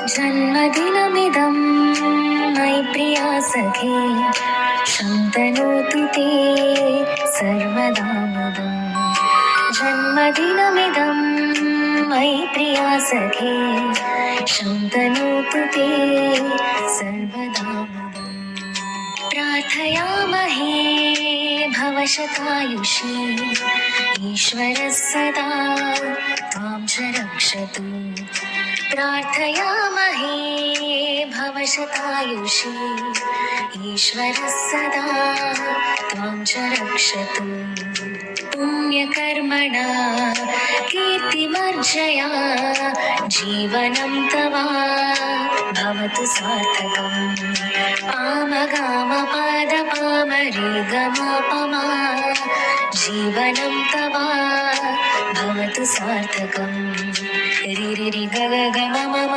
जन्मदिनमिदं मयि प्रिया सखे शन्तनोतु ते सर्वदा मुदम्। जन्मदिनमिदं मयि प्रिया सखे शन्तनोतु ते सर्वदा मुदम्। प्रार्थयामहे भवशतायुषी ईश्वरः सदा त्वां च रक्षतु। प्रार्थयामहे भवशतायुषी ईश्वरः सदा त्वां च रक्षतु। पुण्यकर्मणा कीर्तिमर्जया जीवनं तव भवतु सार्थकम्। पामगामपादपामरेगमापमा जीवनं तव भवतु सार्थकम्। रि रि रि ग ग ग म म म